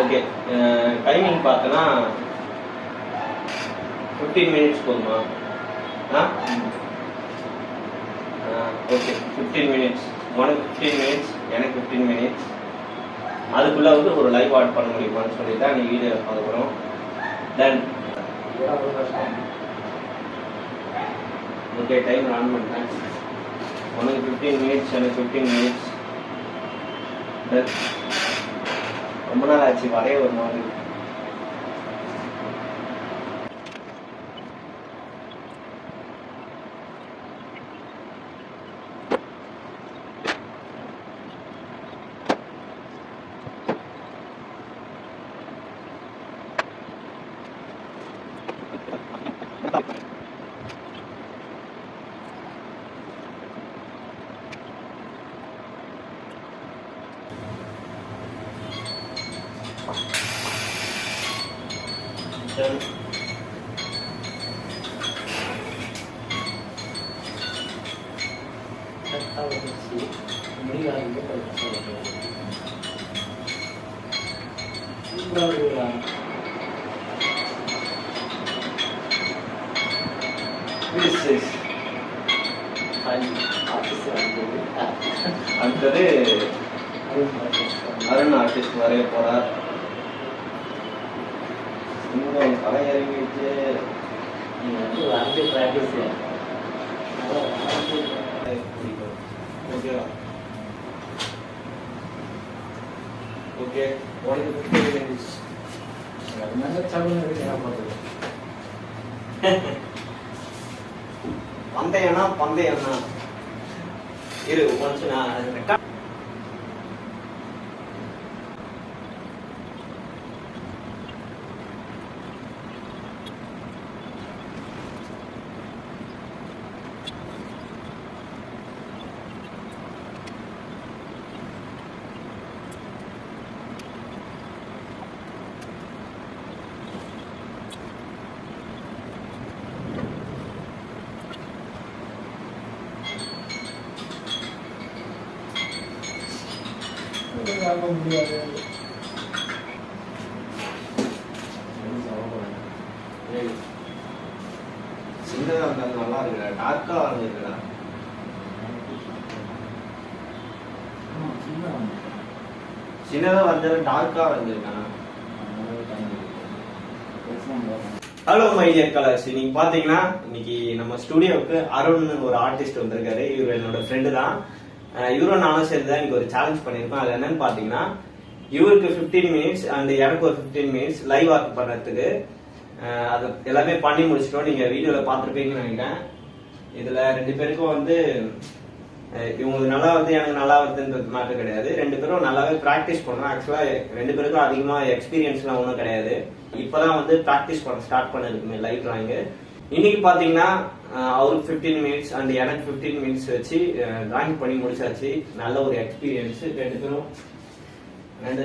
Okay, timing பார்த்தோன்னா 15 minutes போதுமா? Okay, 15 minutes. உனக்கு 15 மினிட்ஸ், எனக்கு 15 மினிட்ஸ். அதுக்குள்ளே வந்து ஒரு லைவ் ஆட் பண்ண முடியுமான்னு சொல்லி தான் நீ வீடியோ பார்க்க போகிறோம். தென் ஓகே, டைம் ஆன் பண்ணிட்டேன். உனக்கு 15 மினிட்ஸ், எனக்கு 15 மினிட்ஸ். தென் ரொம்ப நாள் ஆச்சு வரைய ஒரு மாதிரி. அடுத்தது அருண் ஆர்டிஸ்ட் வரைய போறார். கலை இறங்கிட்டு ஓகேவா? ஓகே, பந்தயம்னா பந்தயம்னா இரு கொஞ்சம் நான் முடியாது. சின்னதா இருந்தாலும் நல்லா இருக்குடா, டார்க்கா வந்துருக்குடா. சின்னதா வந்தாலும் டார்க்கா வந்துருக்கா. ஹலோ மை டியர் கலர்ஸ், இன்னைக்கு பாத்தீங்கன்னா இன்னைக்கு நம்ம ஸ்டுடியோவுக்கு அருண் ஒரு ஆர்டிஸ்ட் வந்திருக்காரு. இவர் என்னோட ஃப்ரெண்டு தான். இவரும் நானும் சேர்ந்து தான் எனக்கு ஒரு சேலஞ்ச் பண்ணியிருக்கோம். அது என்னன்னு பாத்தீங்கன்னா, இவருக்கு 15 மினிட்ஸ் அண்ட் எனக்கு ஒரு 15 மினிட்ஸ் லைவ் ஒர்க் பண்ணுறதுக்கு. அது எல்லாமே பண்ணி முடிச்சிட்டோம். நீங்க வீடியோல பார்த்துருப்பீங்கன்னு நினைக்கிறேன். இதுல 2 பேருக்கும் வந்து இவங்களுக்கு நல்லா வந்து எனக்கு நல்லா வருதுன்றது மேட்டர் கிடையாது. 2 பேரும் நல்லாவே ப்ராக்டிஸ் பண்ணோம். ஆக்சுவலா 2 பேருக்கும் அதிகமா எக்ஸ்பீரியன்ஸ்லாம் ஒன்றும் கிடையாது. இப்பதான் வந்து ப்ராக்டிஸ் பண்ண ஸ்டார்ட் பண்ணிருக்குமே லைவ் டிராயிங். இன்னைக்கு பாத்தீங்கன்னா அவருக்கு 15 மினிட்ஸ் அண்ட் எனக்கு 15 மினிட்ஸ் வச்சு டிராயிங் பண்ணி முடிச்சாச்சு. நல்ல ஒரு எக்ஸ்பீரியன்ஸ். 2 பேரும்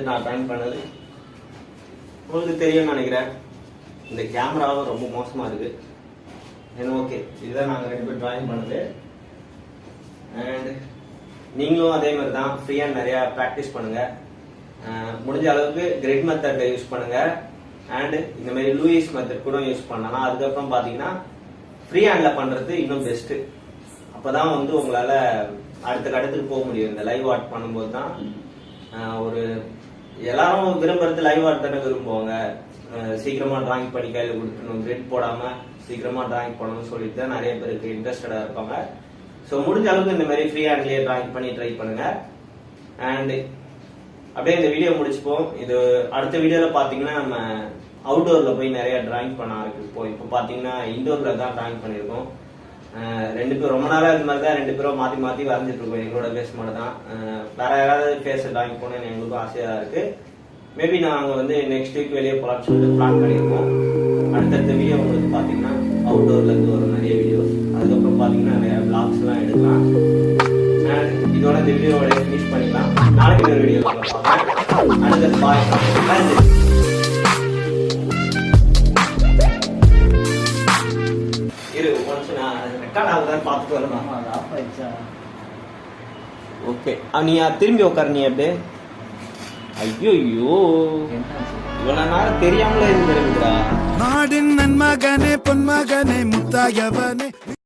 நான் டிராயிங் பண்ணது உங்களுக்கு தெரியும்னு நினைக்கிறேன். இந்த கேமராவும் ரொம்ப மோசமா இருக்கு. ஓகே, இதுதான் நாங்கள் 2 பேரும் டிராயிங் பண்ணது. அண்ட் நீங்களும் அதே மாதிரி தான் ஃப்ரீயா நிறைய ப்ராக்டிஸ் பண்ணுங்க. முடிஞ்ச அளவுக்கு கிரிட் மெத்தட்ல யூஸ் பண்ணுங்க. அண்ட் இந்த மாதிரி லூயிஸ் மெத்தட் கூட யூஸ் பண்ணலாம். அதுக்கப்புறம் பாத்தீங்கன்னா ஃப்ரீ ஹேண்ட்ல பண்றது இன்னும் பெஸ்ட். அப்பதான் வந்து உங்களால அடுத்துக்கு போக முடியும். இந்த லைவ் ஆர்ட் பண்ணும்போது தான் ஒரு எல்லாரும் விரும்புறது லைவ் ஆர்ட் தானே விரும்புவாங்க. சீக்கிரமா டிராயிங் பண்ணி கையில கொடுக்கணும், கிரிட் போடாம சீக்கிரமா டிராயிங் பண்ணணும்னு சொல்லிட்டு தான் நிறைய பேருக்கு இன்ட்ரெஸ்டடா இருப்பாங்க. ஸோ முடிஞ்ச அளவுக்கு இந்த மாதிரி ஃப்ரீ ஹேண்ட்லயே டிராயிங் பண்ணி ட்ரை பண்ணுங்க. அண்ட் அப்படியே இந்த வீடியோ முடிச்சுப்போம். இது அடுத்த வீடியோல பாத்தீங்கன்னா நம்ம அவுட்டோர்ல போய் நிறைய டிராயிங் பண்ண ஆரம்பிப்போம். இப்போ பாத்தீங்கன்னா இன்டோர்ல தான் டிராயிங் பண்ணிருக்கோம். 2 பேரும் ரொம்ப நாளா இது மாதிரி தான் 2 பேரும் மாத்தி மாத்தி வரைஞ்சிட்டு இருக்கோம். எங்களோட ஃபேஸ் மட்டும் தான். வேற யாராவது ஃபேஸ் டிராயிங் பண்ணணும்னு எங்களுக்கும் ஆசையா இருக்கு. மேபி நாங்க வந்து நெக்ஸ்ட் வீக் வெளியே போலாம்னு சொல்லிட்டு பிளான் பண்ணிருக்கோம். அடுத்தடுத்த வீடியோ உங்களுக்கு பாத்தீங்கன்னா அவுட்டோர்ல இருந்து வரும் நிறைய வீடியோஸ். அதுக்கப்புறம் பாத்தீங்கன்னா நிறைய பிளாக்ஸ் எல்லாம் எடுக்கலாம். இதோட இந்த வீடியோவோட ஃபினிஷ் பண்ணிக்கலாம். நாளைக்கு ஒரு வீடியோ பார்க்கலாம். அடுத்த பாய். இரு கொஞ்சம் நான் ரெக்கார்ட் ஆகுதான்னு பார்த்துட்டு வரணும். ஓகே, நீ திரும்பி உட்காரு. நீ அப்படியே ஐயோ இவ்வளவு நேரம் தெரியாமலே இருந்திருக்குடா. நாடின் நன்மகனே பொன்மகனே முத்தாயவனே